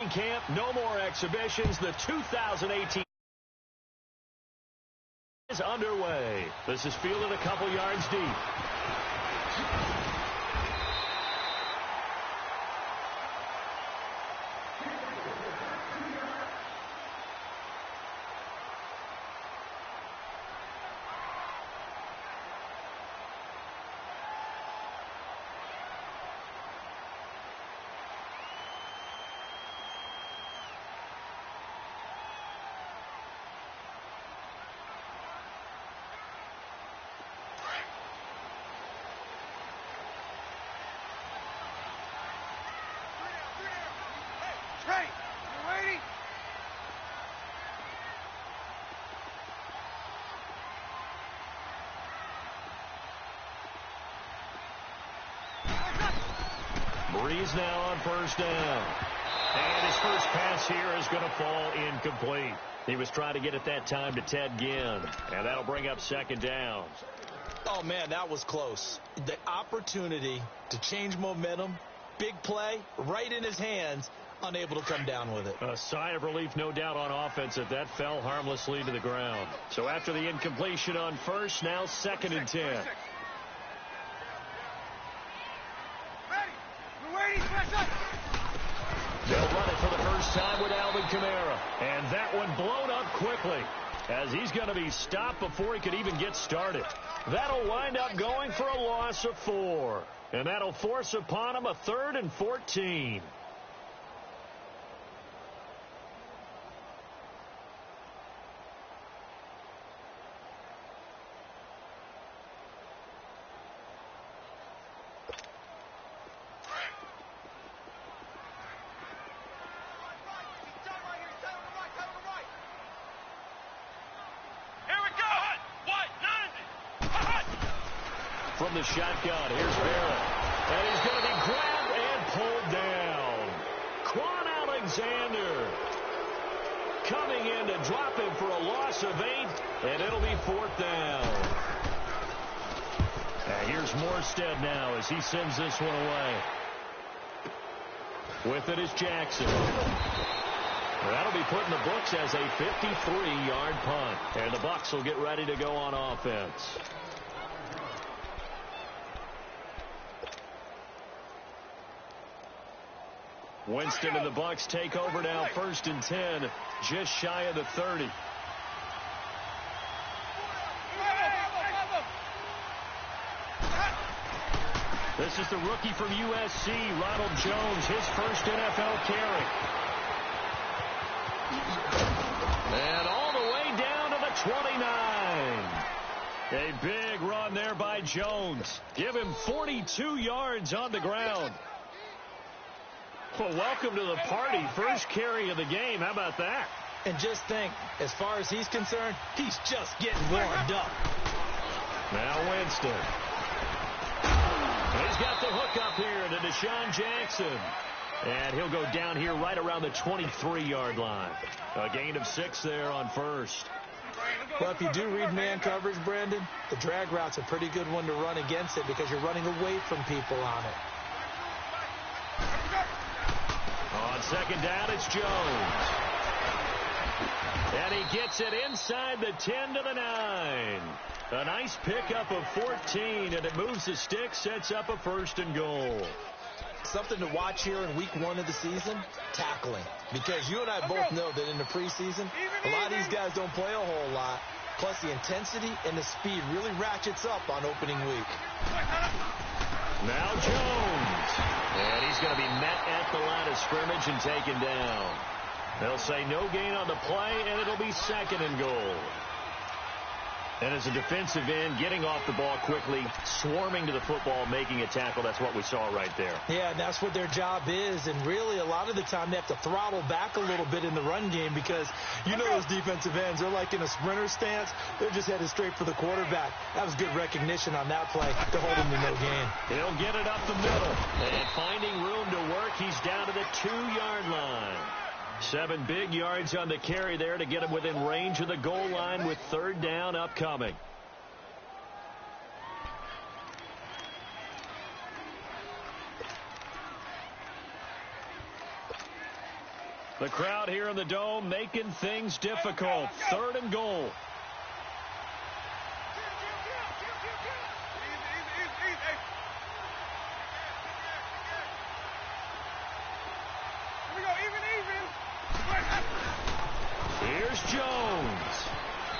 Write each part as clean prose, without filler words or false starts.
camp, no more exhibitions. The 2018 is underway. This is fielded a couple yards deep. Breeze now on first down. And his first pass here is going to fall incomplete. He was trying to get it that time to Ted Ginn. And that'll bring up second down. Oh, man, that was close. The opportunity to change momentum, big play, right in his hands, unable to come down with it. A sigh of relief, no doubt, on offense that that fell harmlessly to the ground. So after the incompletion on first, now 2nd and 10. They'll run it for the first time with Alvin Kamara. And that one blown up quickly as he's going to be stopped before he could even get started. That'll wind up going for a loss of 4. And that'll force upon him a 3rd and 14. From the shotgun, here's Barrett. And he's going to be grabbed and pulled down. Quan Alexander coming in to drop him for a loss of 8, and it'll be 4th down. And here's Morstead now as he sends this one away. With it is Jackson. That'll be put in the books as a 53-yard punt. And the Bucs will get ready to go on offense. Winston and the Bucs take over now, 1st and 10, just shy of the 30. This is the rookie from USC, Ronald Jones, his first NFL carry. And all the way down to the 29. A big run there by Jones. Give him 42 yards on the ground. Well, welcome to the party. First carry of the game. How about that? And just think, as far as he's concerned, he's just getting warmed up. Now Winston. He's got the hook up here to Deshaun Jackson. And he'll go down here right around the 23-yard line. A gain of 6 there on first. Well, if you do read man coverage, Brandon, the drag route's a pretty good one to run against it because you're running away from people on it. On second down, it's Jones. And he gets it inside the 10 to the 9. A nice pickup of 14, and it moves the stick, sets up a 1st and goal. Something to watch here in week 1 of the season, tackling. Because you and I both know that in the preseason, a lot of these guys don't play a whole lot. Plus, the intensity and the speed really ratchets up on opening week. Now Jones. And he's going to be met at the line of scrimmage and taken down. They'll say no gain on the play, and it'll be 2nd and goal. And as a defensive end, getting off the ball quickly, swarming to the football, making a tackle, that's what we saw right there. Yeah, and that's what their job is. And really, a lot of the time, they have to throttle back a little bit in the run game because, you know, those defensive ends, they're like in a sprinter stance. They're just headed straight for the quarterback. That was good recognition on that play to hold him to no gain. He'll get it up the middle. And finding room to work, he's down to the 2-yard line. 7 big yards on the carry there to get him within range of the goal line with 3rd down upcoming. The crowd here in the Dome making things difficult. 3rd and goal. Here's Jones.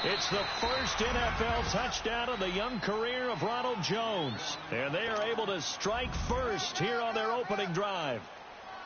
It's the first NFL touchdown of the young career of Ronald Jones. And they are able to strike first here on their opening drive.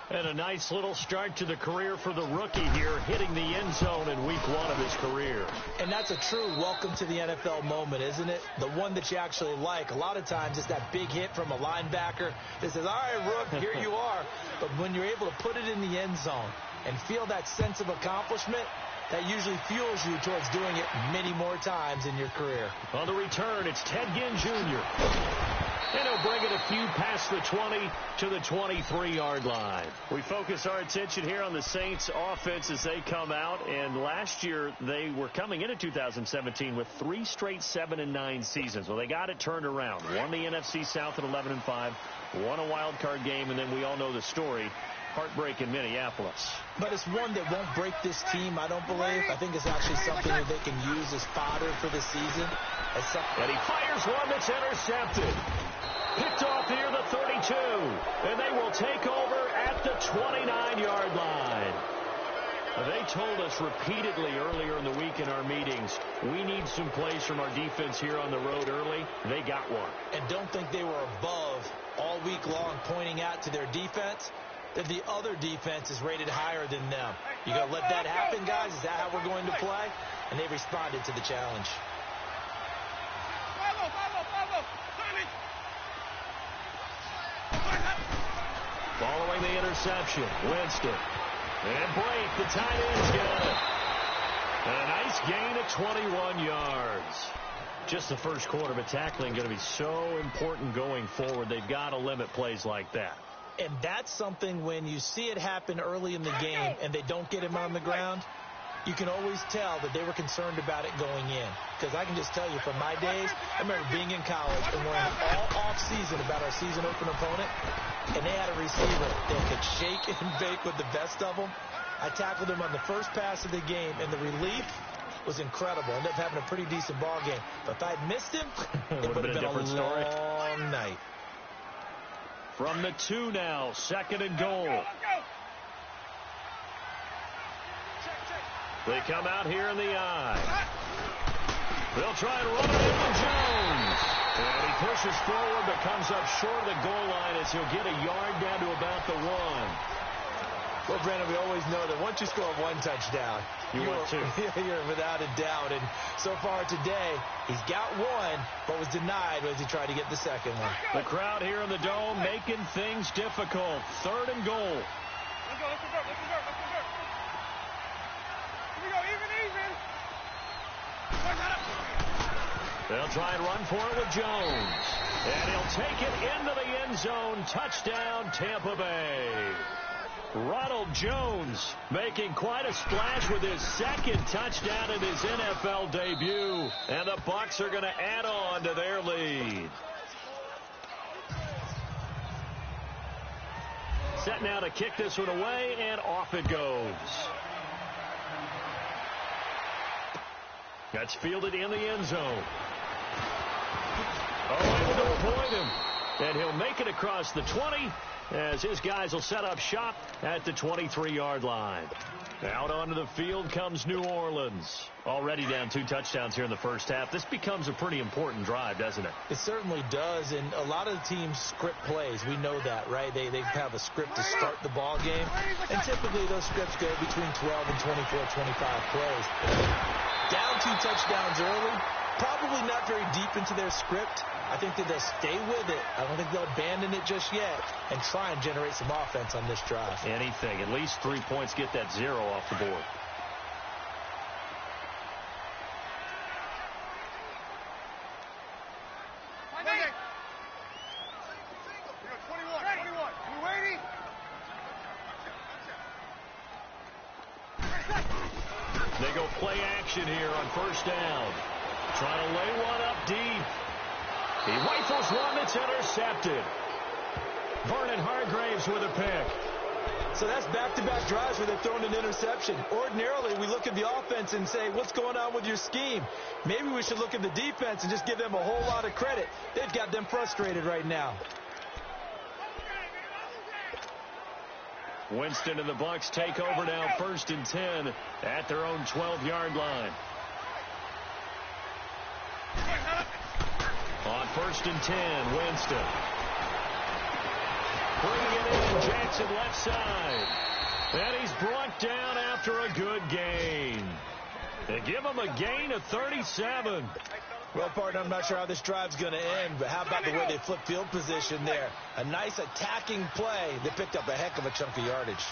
And a nice little start to the career for the rookie here, hitting the end zone in week 1 of his career. And that's a true welcome to the NFL moment, isn't it? The one that you actually like. A lot of times it's that big hit from a linebacker that says, all right, Rook, here you are. But when you're able to put it in the end zone and feel that sense of accomplishment, that usually fuels you towards doing it many more times in your career. On the return, it's Ted Ginn Jr. And he'll bring it a few past the 20 to the 23-yard line. We focus our attention here on the Saints offense as they come out. And last year, they were coming into 2017 with 3 straight 7-9 seasons. Well, they got it turned around. Won the NFC South at 11-5. Won a wild card game, and then we all know the story. Heartbreak in Minneapolis. But it's one that won't break this team, I don't believe. I think it's actually something that they can use as fodder for the season. And he fires one that's intercepted. Picked off here, the 32. And they will take over at the 29-yard line. They told us repeatedly earlier in the week in our meetings, we need some plays from our defense here on the road early. They got one. And don't think they were above all week long pointing out to their defense that the other defense is rated higher than them. You going to let that happen, guys? Is that how we're going to play? And they responded to the challenge. Following the interception, Winston. And Blake, the tight end's got it. And a nice gain of 21 yards. Just the first quarter, but tackling going to be so important going forward. They've got to limit plays like that. And that's something when you see it happen early in the game and they don't get him on the ground, you can always tell that they were concerned about it going in. Because I can just tell you from my days, I remember being in college and worrying all off-season about our season open opponent, and they had a receiver that could shake and bake with the best of them. I tackled him on the first pass of the game, and the relief was incredible. Ended up having a pretty decent ball game. But if I'd missed him, it would have been a long night. From the 2 now, 2nd and goal. They come out here in the eye. They'll try and run it into Jones. And he pushes forward but comes up short of the goal line as he'll get a yard down to about the 1. Well, Brandon, we always know that once you score 1 touchdown, you're without a doubt. And so far today, he's got 1, but was denied as he tried to get the second one. The crowd here in the Dome making things difficult. 3rd and goal. Let's go. Here we go, even. They'll try and run for it with Jones. And he'll take it into the end zone. Touchdown, Tampa Bay. Ronald Jones making quite a splash with his 2nd touchdown in his NFL debut. And the Bucs are going to add on to their lead. Set now to kick this one away, and off it goes. That's fielded in the end zone. Able to avoid him. And he'll make it across the 20 as his guys will set up shop at the 23-yard line. Out onto the field comes New Orleans. Already down 2 touchdowns here in the first half. This becomes a pretty important drive, doesn't it? It certainly does, and a lot of the teams script plays. We know that, right? They have a script to start the ball game, and typically those scripts go between 12 and 24, 25 plays. Down 2 touchdowns early, probably not very deep into their script. I think that they'll stay with it. I don't think they'll abandon it just yet and try and generate some offense on this drive. Anything. At least 3 points, get that 0 off the board. They go play action here on 1st down. Trying to lay one up deep. He rifles one that's intercepted. Vernon Hargreaves with a pick. So that's back-to-back drives where they're throwing an interception. Ordinarily, we look at the offense and say, what's going on with your scheme? Maybe we should look at the defense and just give them a whole lot of credit. They've got them frustrated right now. Winston and the Bucs take over now, 1st and 10 at their own 12-yard line. On 1st and 10, Winston. Bringing it in, Jackson left side. And he's brought down after a good gain. They give him a gain of 37. Well, partner, I'm not sure how this drive's going to end, but how about the way they flip field position there? A nice attacking play that picked up a heck of a chunk of yardage.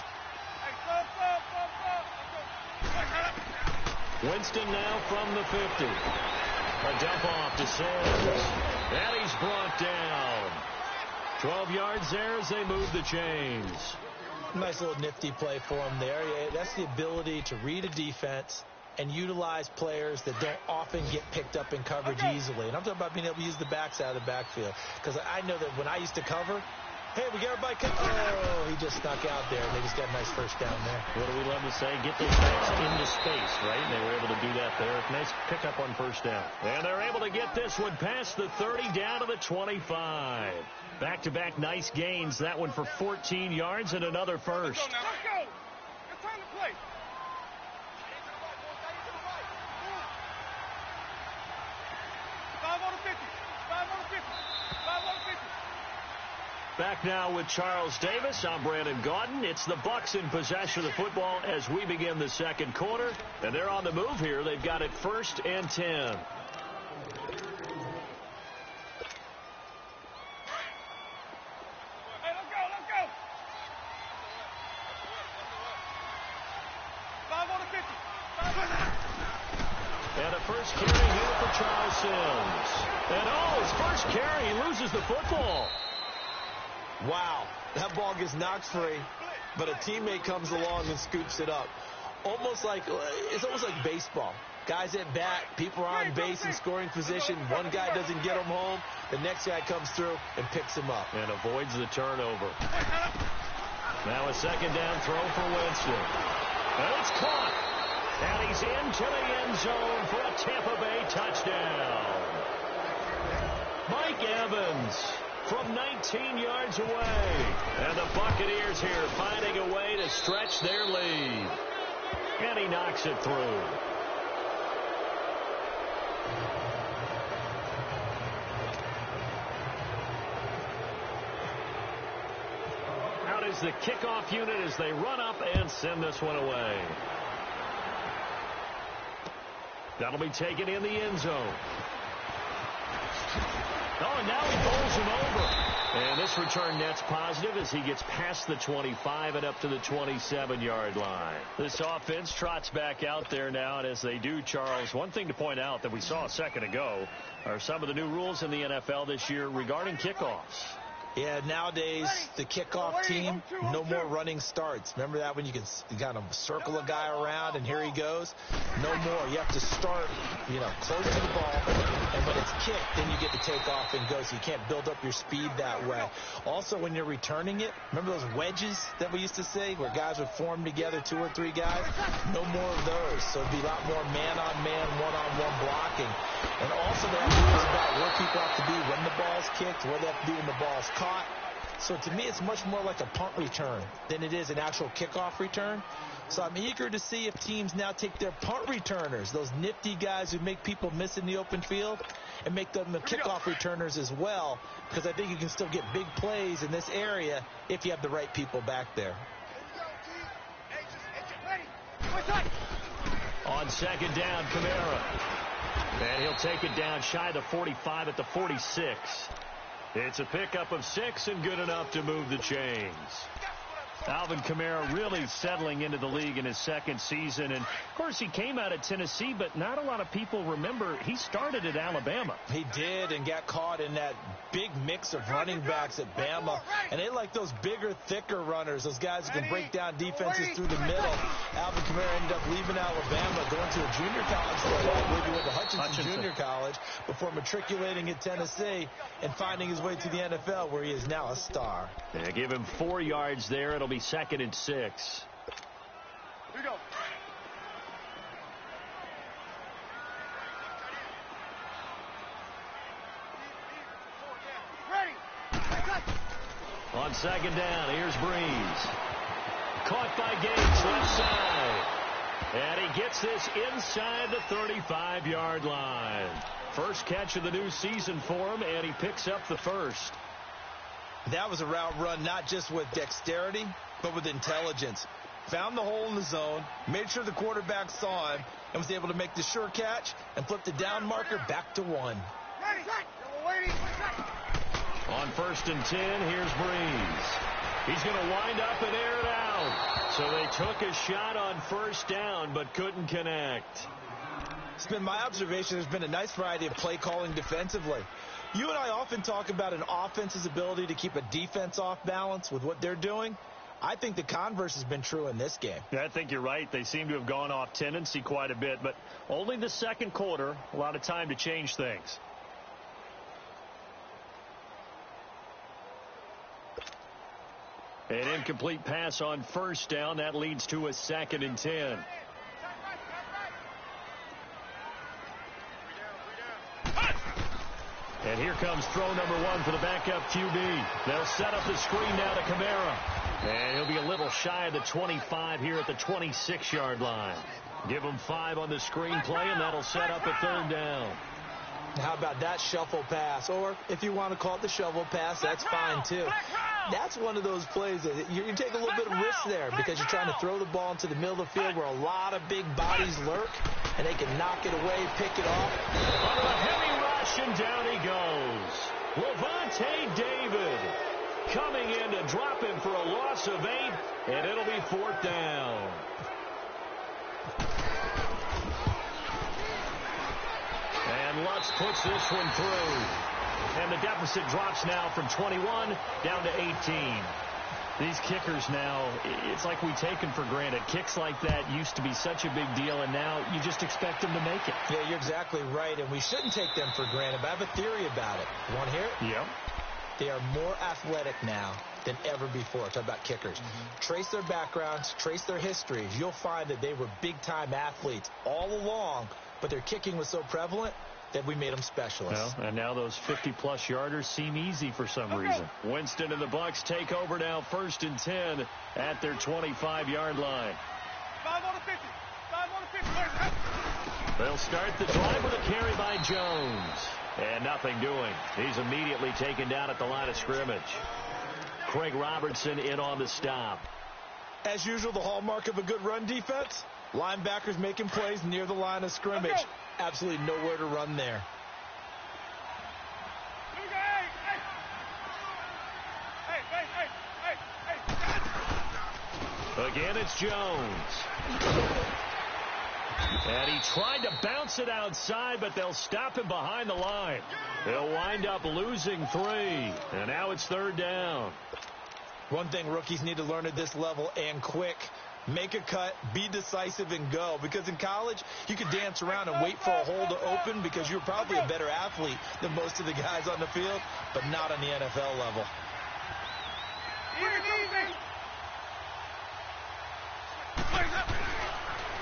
Winston now from the 50. A dump off to Sanders. And he's brought down. 12 yards there as they move the chains. Nice little nifty play for him there. Yeah, that's the ability to read a defense and utilize players that don't often get picked up in coverage easily. And I'm talking about being able to use the backs out of the backfield. Because I know that when I used to cover, hey, we got everybody covered. Oh, he just snuck out there, and they just got a nice first down there. What do we love to say? Get those backs into space, right? And they were able to do that there. Nice pickup on first down. And they're able to get this one past the 30 down to the 25. Back-to-back nice gains. That one for 14 yards and another first. Let's go. It's time to play. Back now with Charles Davis. I'm Brandon Gaudin. It's the Bucs in possession of the football as we begin the second quarter. And they're on the move here. They've got it 1st and 10. And a first carry here for Charles Sims. And his first carry, he loses the football. Wow, that ball gets knocked free, but a teammate comes along and scoops it up. It's almost like baseball. Guys at bat, people are on base in scoring position. One guy doesn't get him home. The next guy comes through and picks him up. And avoids the turnover. Now a second down throw for Winston. And it's caught. And he's into the end zone for a Tampa Bay touchdown. Mike Evans from 19 yards away. And the Buccaneers here finding a way to stretch their lead. And he knocks it through. Out is the kickoff unit as they run up and send this one away. That'll be taken in the end zone. Oh, and now he bowls him over. And this return net's positive as he gets past the 25 and up to the 27-yard line. This offense trots back out there now, and as they do, Charles, one thing to point out that we saw a second ago are some of the new rules in the NFL this year regarding kickoffs. Yeah, nowadays, the kickoff team, no more running starts. Remember that when you kind of circle a guy around and here he goes? No more. You have to start, close to the ball, and when it's kicked, then you get to take off and go, so you can't build up your speed that way. Also, when you're returning it, remember those wedges that we used to say where guys would form together, 2 or 3 guys? No more of those. So it'd be a lot more man-on-man, one-on-one blocking. And also, they have rules about where people have to be when the ball's kicked, where they have to be when the ball's caught. So to me, it's much more like a punt return than it is an actual kickoff return. So I'm eager to see if teams now take their punt returners, those nifty guys who make people miss in the open field, and make them the kickoff returners as well, because I think you can still get big plays in this area if you have the right people back there. On second down, Kamara. And he'll take it down shy of the 45 at the 46. It's a pickup of 6 and good enough to move the chains. Alvin Kamara really settling into the league in his second season. And, of course, he came out of Tennessee, but not a lot of people remember he started at Alabama. He did, and got caught in that big mix of running backs at Bama. And they like those bigger, thicker runners, those guys who can break down defenses through the middle. Alvin Kamara ended up leaving Alabama, going to a junior college for a while. I believe he went to Hutchinson Junior College before matriculating at Tennessee and finding his way to the NFL, where he is now a star. Yeah, give him 4 yards there. It'll be 2nd and 6. Here we go. Ready. On 2nd down, here's Breeze. Caught by Gates, left side. And he gets this inside the 35-yard line. First catch of the new season for him, and he picks up the first. That was a route run not just with dexterity, but with intelligence. Found the hole in the zone, made sure the quarterback saw him, and was able to make the sure catch and flip the down marker back to 1. Ready. Waiting. On 1st and 10, here's Breeze. He's going to wind up and air it out. So they took a shot on 1st down, but couldn't connect. It's been my observation there's been a nice variety of play calling defensively. You and I often talk about an offense's ability to keep a defense off balance with what they're doing. I think the converse has been true in this game. Yeah, I think you're right. They seem to have gone off tendency quite a bit, but only the second quarter, a lot of time to change things. An incomplete pass on 1st down. That leads to a 2nd and 10. And here comes throw number 1 for the backup QB. They'll set up the screen now to Kamara. And he'll be a little shy of the 25 here at the 26-yard line. Give him 5 on the screen play, and that'll set up a 3rd down. How about that shuffle pass? Or if you want to call it the shovel pass, that's fine too. That's one of those plays that you take a little bit of risk there because you're trying to throw the ball into the middle of the field where a lot of big bodies lurk, and they can knock it away, pick it off. Under a heavy rush, and down he goes. Lavonte David coming in to drop him for a loss of 8, and it'll be 4th down. And Lutz puts this one through. And the deficit drops now from 21 down to 18. These kickers now, it's like we take them for granted. Kicks like that used to be such a big deal, and now you just expect them to make it. Yeah, you're exactly right, and we shouldn't take them for granted, but I have a theory about it. You want to hear it? Yep. They are more athletic now than ever before. Talk about kickers. Trace their backgrounds, trace their histories. You'll find that they were big-time athletes all along, but their kicking was so prevalent that we made them specialists. Well, and now those 50-plus yarders seem easy for some reason. Winston and the Bucs take over now 1st and 10 at their 25-yard line. 5 on the 50. 5 on the 50. They'll start the drive with a carry by Jones. And nothing doing. He's immediately taken down at the line of scrimmage. Craig Robertson in on the stop. As usual, the hallmark of a good run defense, linebackers making plays near the line of scrimmage. Okay. Absolutely nowhere to run there. Again, it's Jones. And he tried to bounce it outside, but they'll stop him behind the line. They'll wind up losing 3. And now it's 3rd down. One thing rookies need to learn at this level, and quick. Make a cut, be decisive, and go. Because in college, you could dance around and wait for a hole to open because you're probably a better athlete than most of the guys on the field, but not on the NFL level.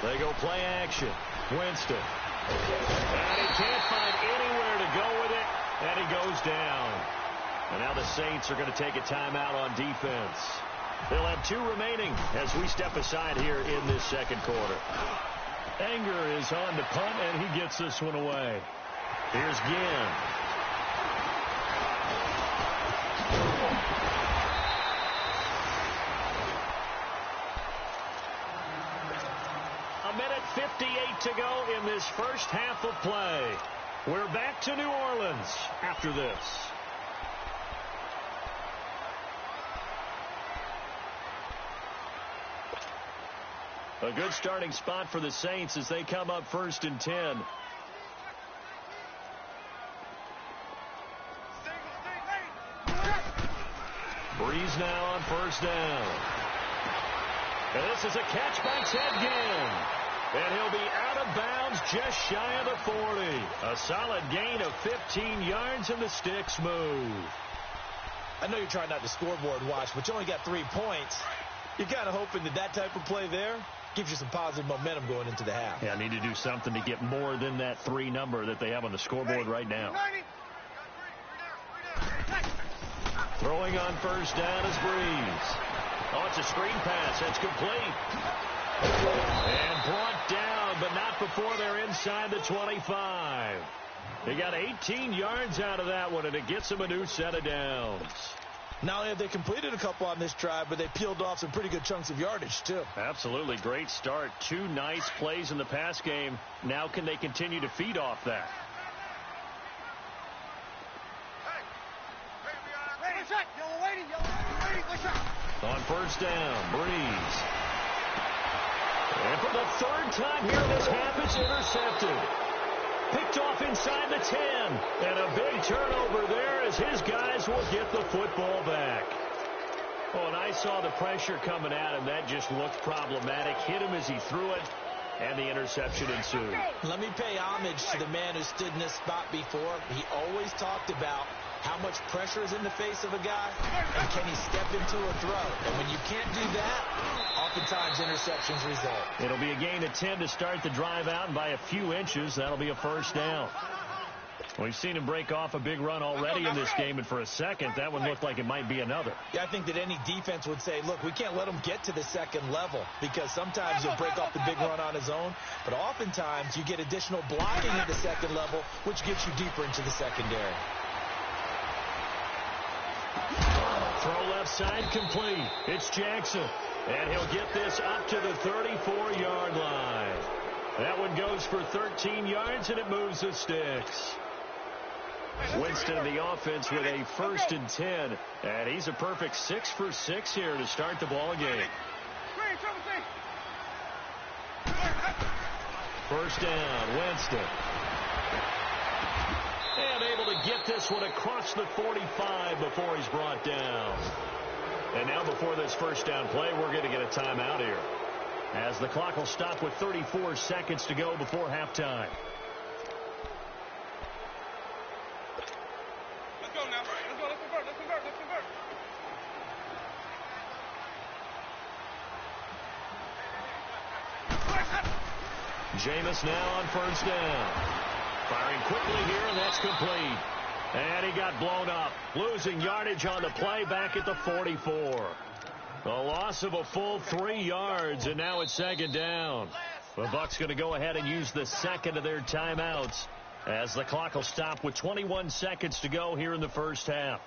They go play action. Winston. And he can't find anywhere to go with it, and he goes down. And now the Saints are going to take a timeout on defense. They'll have 2 remaining as we step aside here in this second quarter. Anger is on the punt, and he gets this one away. Here's Ginn. A minute 58 to go in this first half of play. We're back to New Orleans after this. A good starting spot for the Saints as they come up 1st and 10. Breeze now on 1st down. And this is a catch by Ted Ginn. And he'll be out of bounds just shy of the 40. A solid gain of 15 yards, and the sticks move. I know you're trying not to scoreboard watch, but you only got 3 points. You're kind of hoping that type of play there gives you some positive momentum going into the half. Yeah, need to do something to get more than that 3 number that they have on the scoreboard right now. Throwing on first down is Breeze. Oh, it's a screen pass. That's complete. And brought down, but not before they're inside the 25. They got 18 yards out of that one, and it gets them a new set of downs. Not only have they completed a couple on this drive, but they peeled off some pretty good chunks of yardage, too. Absolutely. Great start. 2 nice plays in the pass game. Now can they continue to feed off that? On first down, Breeze. And for the 3rd time here in this half, it's intercepted. Picked off inside the 10. And a big turnover there as his guys will get the football back. Oh, and I saw the pressure coming at him. That just looked problematic. Hit him as he threw it, and the interception ensued. Let me pay homage to the man who stood in this spot before. He always talked about how much pressure is in the face of a guy, and can he step into a throw. And when you can't do that, oftentimes interceptions result. It'll be a gain of 10 to start the drive out, and by a few inches, that'll be a first down. We've seen him break off a big run already in this game, and for a second, that one looked like it might be another. Yeah, I think that any defense would say, look, we can't let him get to the second level, because sometimes he'll break off the big run on his own, but oftentimes you get additional blocking at the second level, which gets you deeper into the secondary. Throw left side complete. It's Jackson. And he'll get this up to the 34-yard line. That one goes for 13 yards, and it moves the sticks. Winston, the offense, with a 1st and 10. And he's a perfect 6 for 6 here to start the ball game. First down, Winston. And able to get this one across the 45 before he's brought down. And now before this first down play, we're going to get a timeout here, as the clock will stop with 34 seconds to go before halftime. Let's go now. Let's go. Let's convert. Let's convert. Let's convert. Jameis now on first down. Firing quickly here, and that's complete. And he got blown up, losing yardage on the play back at the 44. A loss of a full 3 yards, and now it's second down. The Bucs going to go ahead and use the second of their timeouts, as the clock will stop with 21 seconds to go here in the first half.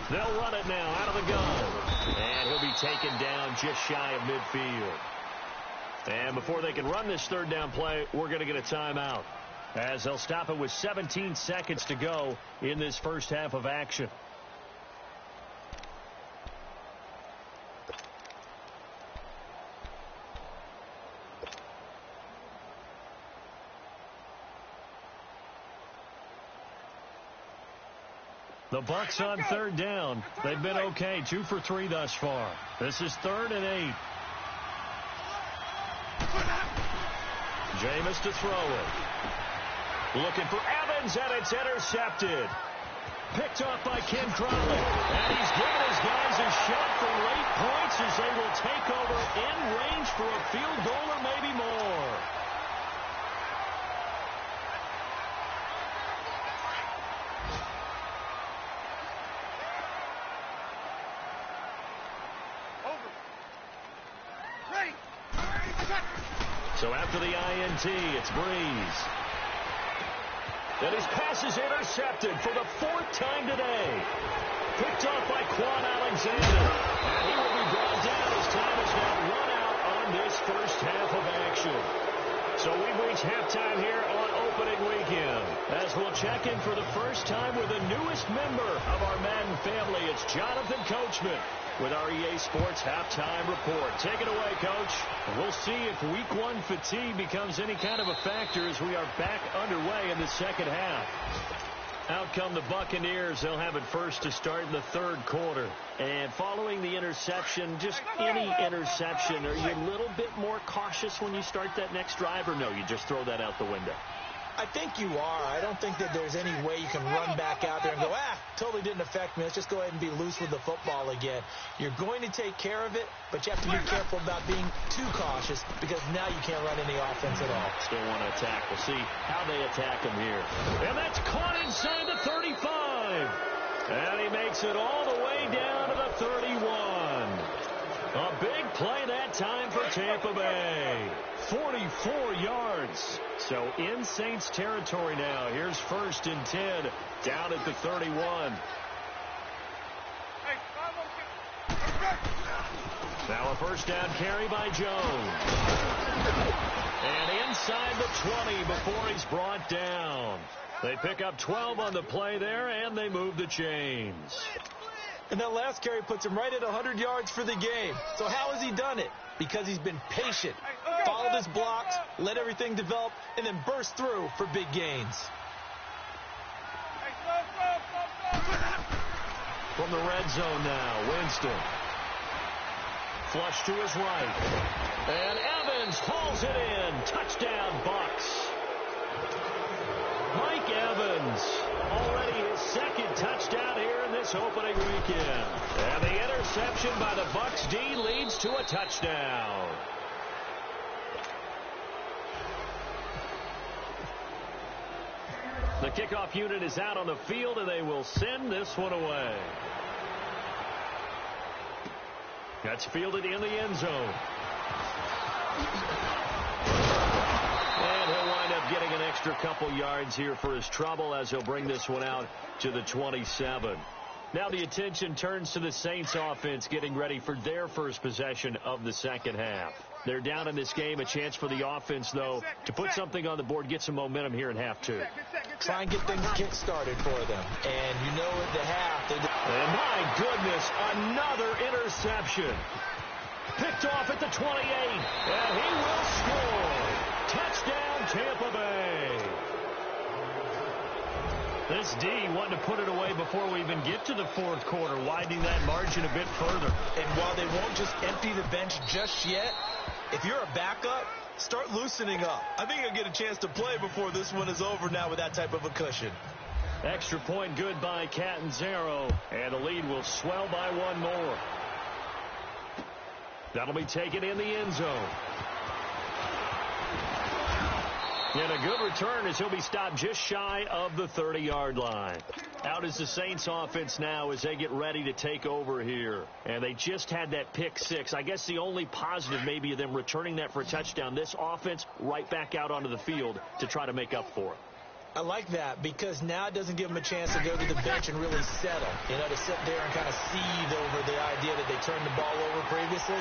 They'll run it now out of the gun. And he'll be taken down just shy of midfield. And before they can run this 3rd down play, we're going to get a timeout, as they'll stop it with 17 seconds to go in this first half of action. The Bucs on 3rd down. They've been okay, 2 for 3 thus far. This is 3rd and 8. Jameis to throw it. Looking for Evans, and it's intercepted. Picked off by Ken Crowley. And he's given his guys a shot for late points, as they will take over in range for a field goal or maybe more. So after the INT, it's Breeze. And his pass is intercepted for the 4th time today. Picked off by Quan Alexander. And he will be brought down as time is now run out on this first half of action. So we've reached halftime here on Open opening weekend. As we'll check in for the first time with the newest member of our Madden family, it's Jonathan Coachman with our EA Sports Halftime Report. Take it away, Coach. We'll see if Week 1 fatigue becomes any kind of a factor as we are back underway in the second half. Out come the Buccaneers. They'll have it first to start in the third quarter. And following the interception, just any interception, are you a little bit more cautious when you start that next drive, or no, you just throw that out the window? I think you are. I don't think that there's any way you can run back out there and go, totally didn't affect me. Let's just go ahead and be loose with the football again. You're going to take care of it, but you have to be careful about being too cautious because now you can't run any offense at all. Still want to attack. We'll see how they attack him here. And that's caught inside the 35. And he makes it all the way down to the 31. A big play that time for Tampa Bay. 44 yards. So in Saints territory now. Here's 1st and 10 down at the 31. Now a first down carry by Jones. And inside the 20 before he's brought down. They pick up 12 on the play there, and they move the chains. And that last carry puts him right at 100 yards for the game. So how has he done it? Because he's been patient, followed his blocks, let everything develop, and then burst through for big gains. From the red zone now, Winston. Flush to his right. And Evans hauls it in. Touchdown, Bucs. Mike Evans, already his second touchdown here in this opening weekend. And the interception by the Bucs D leads to a touchdown. The kickoff unit is out on the field, and they will send this one away. That's fielded in the end zone. And he'll wind up getting an extra couple yards here for his trouble as he'll bring this one out to the 27. Now the attention turns to the Saints offense getting ready for their first possession of the second half. They're down in this game. A chance for the offense, though, to put something on the board, get some momentum here in half 2. Try and get things kick-started for them. And you know at the half. And my goodness, another interception. Picked off at the 28. And he will score. Touchdown, Tampa Bay. This D wanted to put it away before we even get to the fourth quarter, widening that margin a bit further. And while they won't just empty the bench just yet, if you're a backup, start loosening up. I think you'll get a chance to play before this one is over now with that type of a cushion. Extra point good by Catanzaro, and the lead will swell by one more. That'll be taken in the end zone. And a good return as he'll be stopped just shy of the 30-yard line. Out is the Saints offense now as they get ready to take over here. And they just had that pick 6. I guess the only positive maybe of them returning that for a touchdown. This offense right back out onto the field to try to make up for it. I like that because now it doesn't give them a chance to go to the bench and really settle. You know, to sit there and kind of seethe over the idea that they turned the ball over previously.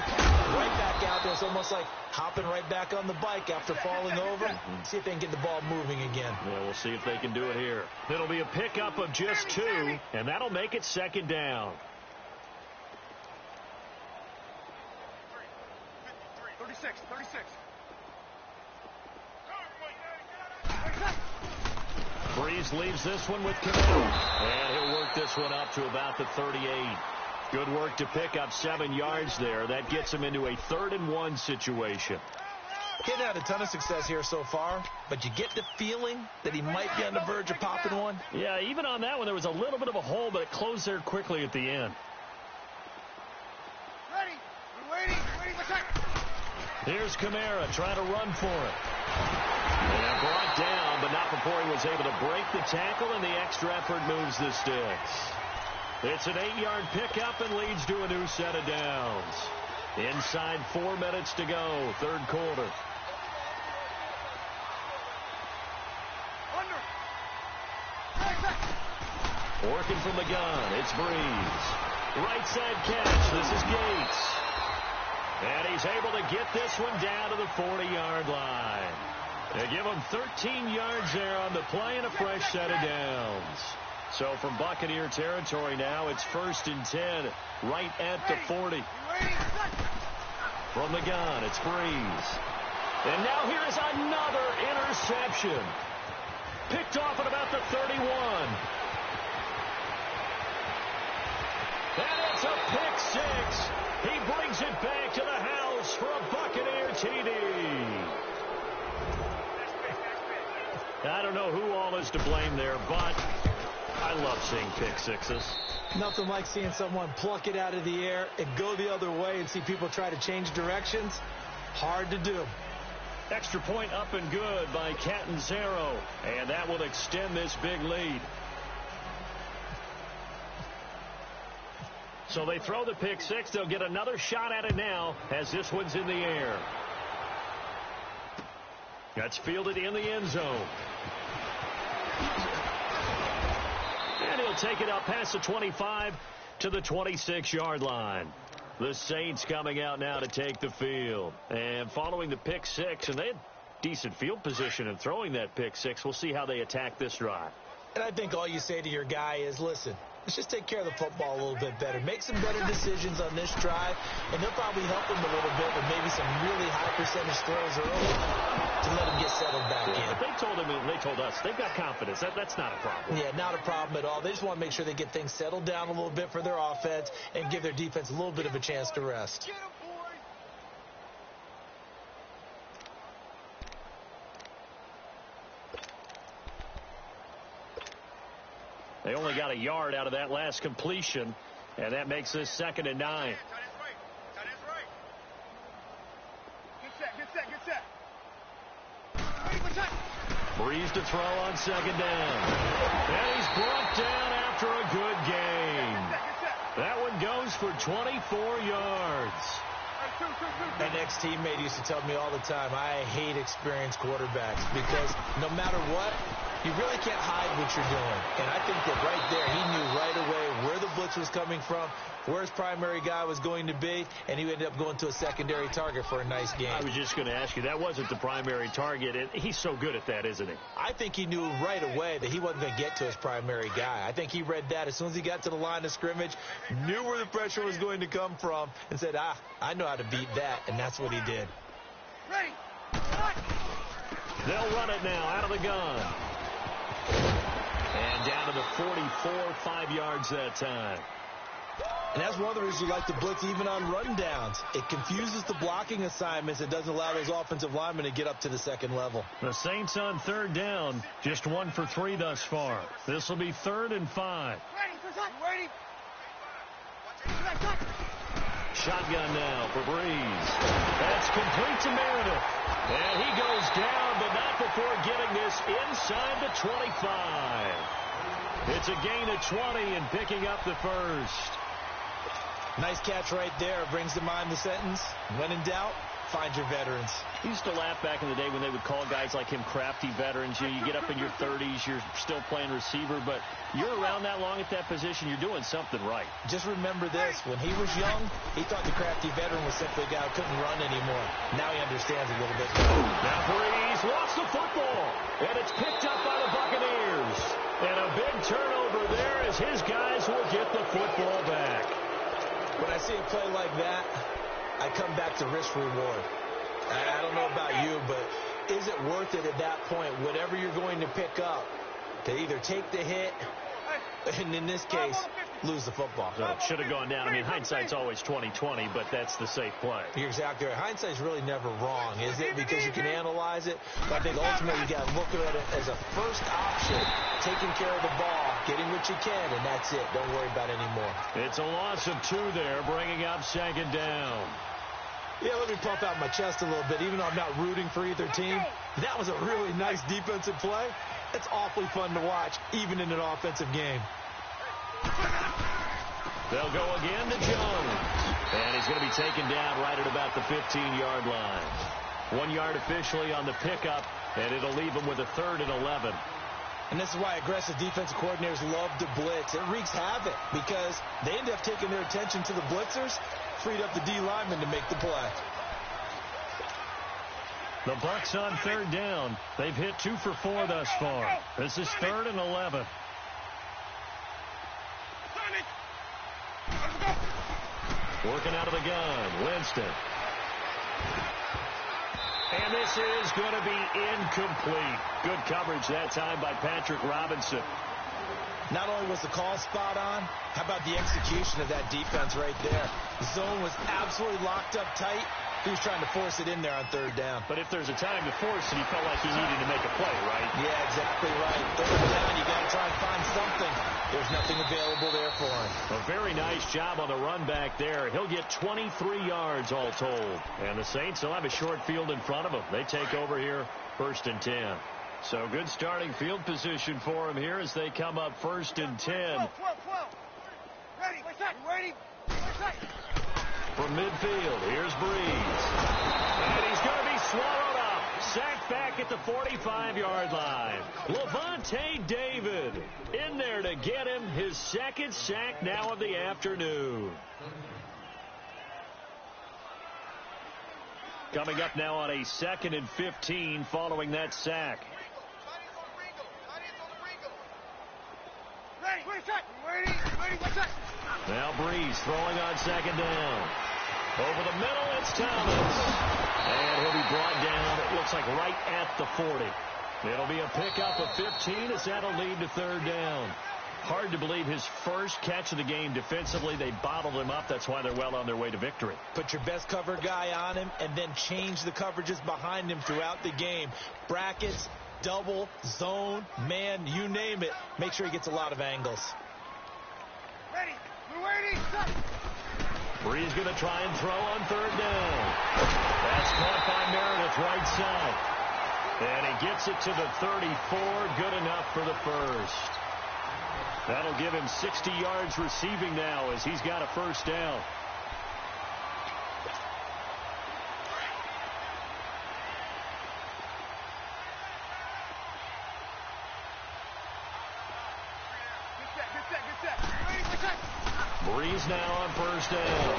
Right back out there. It's almost like hopping right back on the bike after falling over. See if they can get the ball moving again. Yeah, we'll see if they can do it here. It'll be a pickup of just 2, and that'll make it second down. 36. Breeze leaves this one with Camaro. And he'll work this one up to about the 38. Good work to pick up 7 yards there. That gets him into a 3rd and 1 situation. He hasn't had a ton of success here so far, but you get the feeling that he might be on the verge of popping one. Yeah, even on that one, there was a little bit of a hole, but it closed there quickly at the end. Ready. We're waiting. Here's Kamara trying to run for it. And brought down, but not before he was able to break the tackle, and the extra effort moves the sticks. It's an 8-yard pickup and leads to a new set of downs. Inside 4 minutes to go, third quarter. Working from the gun, it's Breeze. Right side catch, this is Gates. And he's able to get this one down to the 40-yard line. They give them 13 yards there on the play and a fresh set of downs. So from Buccaneer territory now, it's 1st and 10, right at the 40. From the gun, it's Breeze. And now here is another interception. Picked off at about the 31. And it's a pick six. He brings it back to the house for a Buccaneer TD. I don't know who all is to blame there, but I love seeing pick sixes. Nothing like seeing someone pluck it out of the air and go the other way and see people try to change directions. Hard to do. Extra point up and good by Catanzaro, and that will extend this big lead. So they throw the pick six. They'll get another shot at it now as this one's in the air. That's fielded in the end zone. And he'll take it up past the 25 to the 26-yard line. The Saints coming out now to take the field. And following the pick six, and they had decent field position in throwing that pick six. We'll see how they attack this drive. And I think all you say to your guy is, listen, let's just take care of the football a little bit better. Make some better decisions on this drive, and they'll probably help him a little bit with maybe some really high percentage throws early to let him get settled back in. But they told him, and they told us, they've got confidence. That's not a problem. Yeah, not a problem at all. They just want to make sure they get things settled down a little bit for their offense and give their defense a little bit of a chance to rest. They only got a yard out of that last completion, and that makes this 2nd and 9. Breeze to throw on 2nd down. And he's brought down after a good game. That one goes for 24 yards. My next teammate used to tell me all the time, I hate experienced quarterbacks because no matter what, you really can't hide what you're doing. And I think that right there, he knew right away where the blitz was coming from, where his primary guy was going to be, and he ended up going to a secondary target for a nice game. I was just going to ask you, that wasn't the primary target. He's so good at that, isn't he? I think he knew right away that he wasn't going to get to his primary guy. I think he read that as soon as he got to the line of scrimmage, knew where the pressure was going to come from, and said, I know how to beat that, and that's what he did. Ready. They'll run it now out of the gun. And down to the 44, 5 yards that time. And that's one of the reasons you like the blitz even on rundowns. It confuses the blocking assignments. It doesn't allow those offensive linemen to get up to the second level. The Saints on 3rd down, just 1 for 3 thus far. This will be 3rd and 5. Ready. Shotgun now for Breeze. That's complete to Meredith. And he goes down, but not before getting this inside the 25. It's a gain of 20 and picking up the first. Nice catch right there. Brings to mind the sentence, when in doubt, find your veterans. I used to laugh back in the day when they would call guys like him crafty veterans. You get up in your 30s, you're still playing receiver, but you're around that long at that position, you're doing something right. Just remember this. When he was young, he thought the crafty veteran was simply a guy who couldn't run anymore. Now he understands a little bit better. Now Breeze lost the football, and it's picked up by the Buccaneers. And a big turnover there as his guys will get the football back. When I see a play like that, I come back to risk-reward. I don't know about you, but is it worth it at that point, whatever you're going to pick up, to either take the hit, and in this case, lose the football? So it should have gone down. I mean, hindsight's always 20/20, but that's the safe play. You're exactly right. Hindsight's really never wrong, is it? Because you can analyze it. But I think ultimately you got to look at it as a first option, taking care of the ball, getting what you can, and that's it. Don't worry about it anymore. It's a loss of 2 there, bringing up 2nd down. Yeah, let me pump out my chest a little bit. Even though I'm not rooting for either team, that was a really nice defensive play. It's awfully fun to watch, even in an offensive game. They'll go again to Jones. And he's going to be taken down right at about the 15-yard line. 1 yard officially on the pickup, and it'll leave him with a 3rd and 11. And this is why aggressive defensive coordinators love to blitz. It wreaks havoc because they end up taking their attention to the blitzers, freed up the D lineman to make the play. The Bucs on third down. They've hit 2 for 4 thus far. This is 3rd and 11. Working out of the gun, Winston. And this is going to be incomplete. Good coverage that time by Patrick Robinson. Not only was the call spot on, how about the execution of that defense right there? The zone was absolutely locked up tight. He was trying to force it in there on third down. But if there's a time to force it, he felt like he needed to make a play, right? Yeah, exactly right. Third down, you got to try and find something. There's nothing available there for him. A very nice job on the run back there. He'll get 23 yards all told. And the Saints will have a short field in front of them. They take over here, 1st and 10. So good starting field position for him here as they come up 1st and 10. Ready, ready. From midfield, here's Breeze. And he's going to be swallowed up. Sacked back at the 45-yard line. Lavonte David in there to get him his 2nd sack now of the afternoon. Coming up now on a 2nd and 15 following that sack. Now Breeze throwing on 2nd down. Over the middle, it's Thomas. And he'll be brought down, it looks like right at the 40. It'll be a pickup of 15 as that'll lead to 3rd down. Hard to believe his first catch of the game defensively. They bottled him up. That's why they're well on their way to victory. Put your best cover guy on him and then change the coverages behind him throughout the game. Brackets, double, zone, man, you name it. Make sure he gets a lot of angles. Ready. We're waiting. Breeze going to try and throw on 3rd down. That's caught by Meredith right side. And he gets it to the 34. Good enough for the first. That'll give him 60 yards receiving now as he's got a 1st down. Breeze now on 1st down.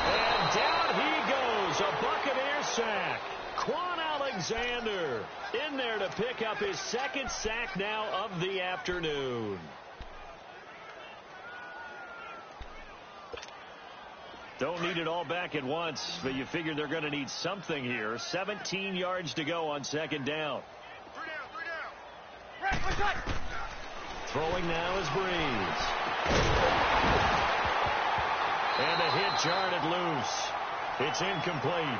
And down he goes. A Buccaneer sack. Quan Alexander in there to pick up his 2nd sack now of the afternoon. Don't need it all back at once, but you figure they're going to need something here. 17 yards to go on 2nd down. Throwing now is Breeze. And a hit jarred loose. It's incomplete.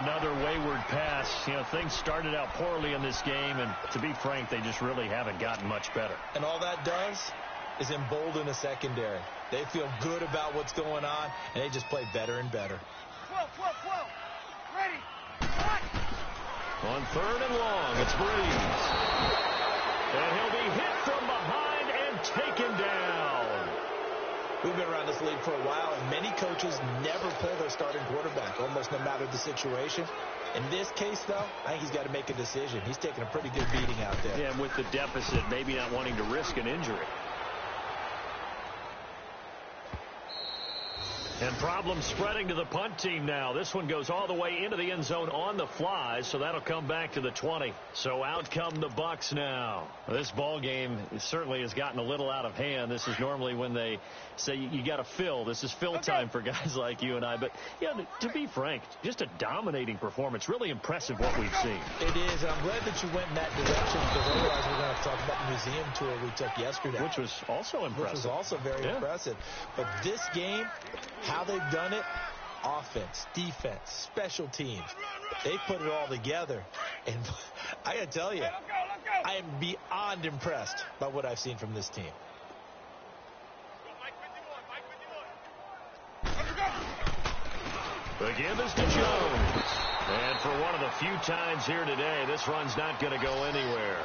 Another wayward pass. You know, things started out poorly in this game, and to be frank, they just really haven't gotten much better. And all that does is embolden the secondary. They feel good about what's going on, and they just play better and better. Whoa. Ready. On 3rd and long, it's Breeze. And he'll be hit from behind and taken down. We've been around this league for a while, and many coaches never play their starting quarterback, almost no matter the situation. In this case, though, I think he's got to make a decision. He's taking a pretty good beating out there. Yeah, and with the deficit, maybe not wanting to risk an injury. And problems spreading to the punt team now. This one goes all the way into the end zone on the fly, so that'll come back to the 20. So out come the Bucs now. This ball game certainly has gotten a little out of hand. This is normally when they say you got to fill. This is fill time for guys like you and I. But, yeah, to be frank, just a dominating performance. Really impressive what we've seen. It is, and I'm glad that you went in that direction, because otherwise we're going to talk about the museum tour we took yesterday. Which was also impressive. Which was also very impressive. But this game, how they've done it, offense, defense, special teams, they put it all together. And I got to tell you, I am beyond impressed by what I've seen from this team. The give is to Jones. And for one of the few times here today, this run's not going to go anywhere.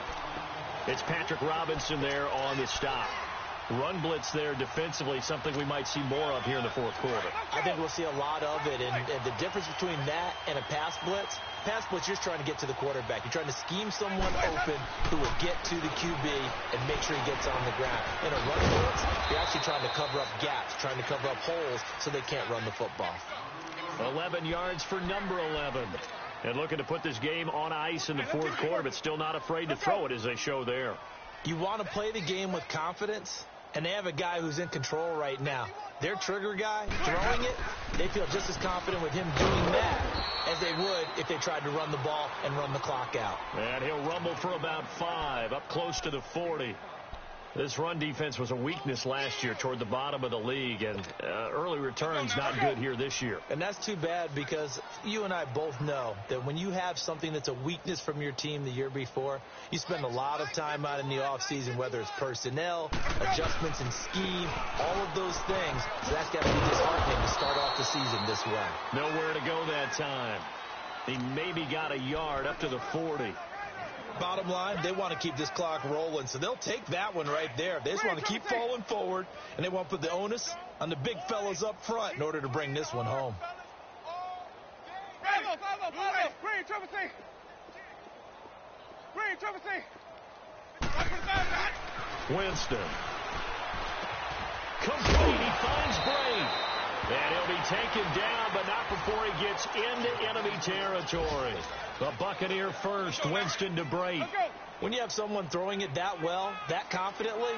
It's Patrick Robinson there on the stop. Run blitz there defensively, something we might see more of here in the 4th quarter. I think we'll see a lot of it, and the difference between that and a pass blitz, you're just trying to get to the quarterback. You're trying to scheme someone open who will get to the QB and make sure he gets on the ground. In a run blitz, you're actually trying to cover up gaps, trying to cover up holes so they can't run the football. 11 yards for number 11. And looking to put this game on ice in the fourth quarter, but still not afraid to throw it as they show there. You want to play the game with confidence, and they have a guy who's in control right now. Their trigger guy throwing it, they feel just as confident with him doing that as they would if they tried to run the ball and run the clock out. And he'll rumble for about 5, up close to the 40. This run defense was a weakness last year toward the bottom of the league, and early returns not good here this year. And that's too bad because you and I both know that when you have something that's a weakness from your team the year before, you spend a lot of time out in the offseason, whether it's personnel, adjustments in scheme, all of those things. So that's got to be disheartening to start off the season this way. Nowhere to go that time. He maybe got a yard up to the 40. Bottom line, they want to keep this clock rolling, so they'll take that one right there. They just want to keep falling forward, and they want to put the onus on the big fellas up front in order to bring this one home. Winston. Complete. He finds Bray. And he'll be taken down, but not before he gets into enemy territory. The Buccaneer first, Winston to Bray. When you have someone throwing it that well, that confidently,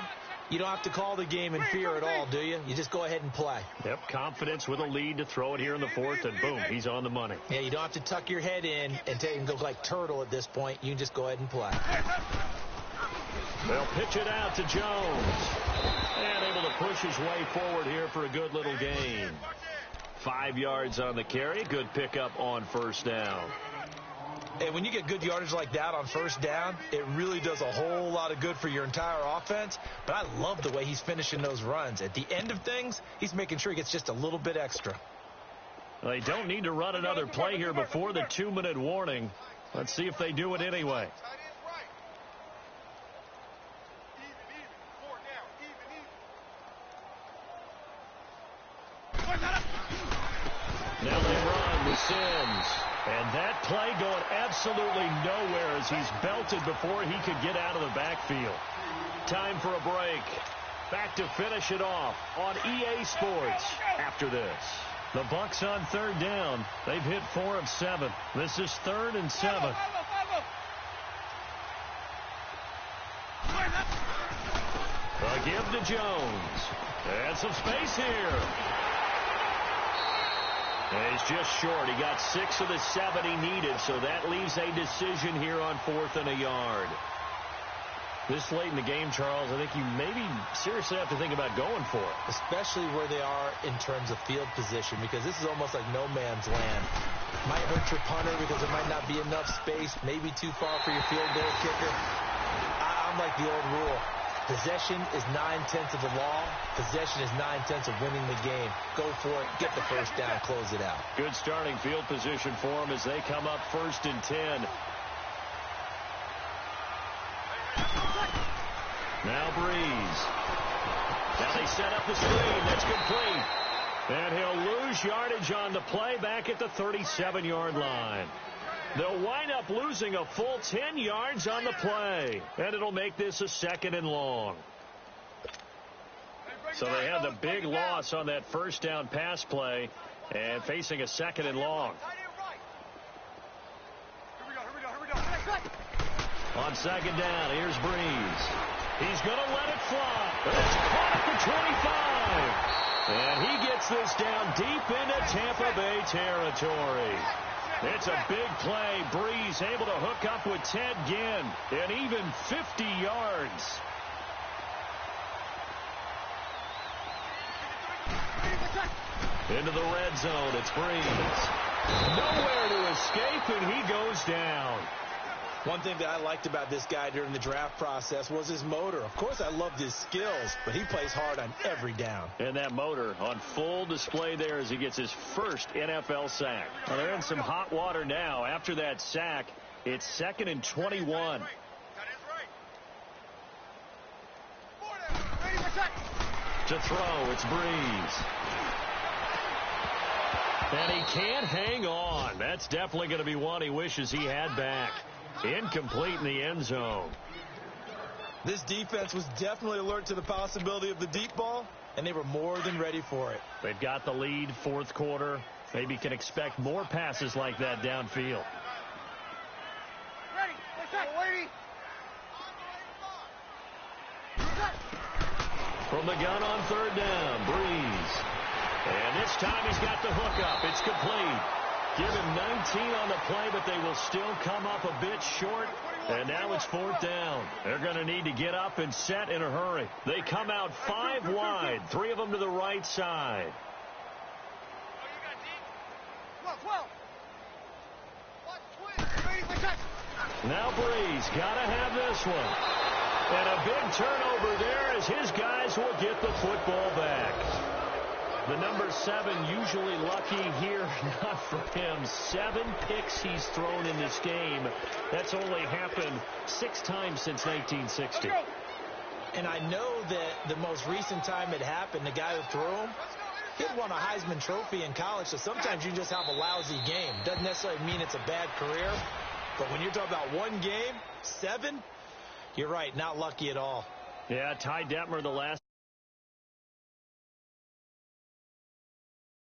you don't have to call the game in fear at all, do you? You just go ahead and play. Yep, confidence with a lead to throw it here in the fourth, and boom, he's on the money. Yeah, you don't have to tuck your head in and take and go like turtle at this point. You can just go ahead and play. They'll pitch it out to Jones. And able to push his way forward here for a good little gain. 5 yards on the carry. Good pickup on first down. And when you get good yardage like that on first down, it really does a whole lot of good for your entire offense. But I love the way he's finishing those runs. At the end of things, he's making sure he gets just a little bit extra. They don't need to run another play here before the 2-minute warning. Let's see if they do it anyway. Now they run with Sims. And that play going absolutely nowhere as he's belted before he could get out of the backfield. Time for a break. Back to finish it off on EA Sports after this. The Bucs on third down. They've hit 4 of 7. This is 3rd and 7. A give to Jones. And some space here. And he's just short. He got 6 of the 7 he needed, so that leaves a decision here on 4th and a yard. This late in the game, Charles, I think you maybe seriously have to think about going for it. Especially where they are in terms of field position, because this is almost like no man's land. Might hurt your punter because there might not be enough space, maybe too far for your field goal kicker. I'm like the old rule. Possession is 9/10 of the law. Possession is 9/10 of winning the game. Go for it. Get the first down. Close it out. Good starting field position for them as they come up 1st and 10. Now Breeze. Now they set up the screen. That's complete. And he'll lose yardage on the play back at the 37-yard line. They'll wind up losing a full 10 yards on the play. And it'll make this a 2nd and long. So they had the big loss on that first down pass play and facing a 2nd and long. On 2nd down, here's Breeze. He's going to let it fly. But it's caught at the 25. And he gets this down deep into Tampa Bay territory. It's a big play. Breeze able to hook up with Ted Ginn. And even 50 yards. Into the red zone. It's Breeze. Nowhere to escape, and he goes down. One thing that I liked about this guy during the draft process was his motor. Of course, I loved his skills, but he plays hard on every down. And that motor on full display there as he gets his first NFL sack. Well, they're in some hot water now. After that sack, it's 2nd and 21. To throw, it's Breeze. And he can't hang on. That's definitely going to be one he wishes he had back. Incomplete in the end zone. This defense was definitely alert to the possibility of the deep ball, and they were more than ready for it. They've got the lead, 4th quarter. Maybe can expect more passes like that downfield. From the gun on third down, Breeze. And this time he's got the hook up. It's complete. Give him 19 on the play, but they will still come up a bit short. And now it's fourth down. They're going to need to get up and set in a hurry. They come out 5 wide, 3 of them to the right side. Now Breeze got to have this one. And a big turnover there as his guys will get the football back. The number 7 usually lucky here, not for him. 7 picks he's thrown in this game. That's only happened 6 times since 1960. And I know that the most recent time it happened, the guy who threw him, he'd won a Heisman Trophy in college, so sometimes you just have a lousy game. Doesn't necessarily mean it's a bad career, but when you're talking about one game, 7, you're right, not lucky at all. Yeah, Ty Detmer the last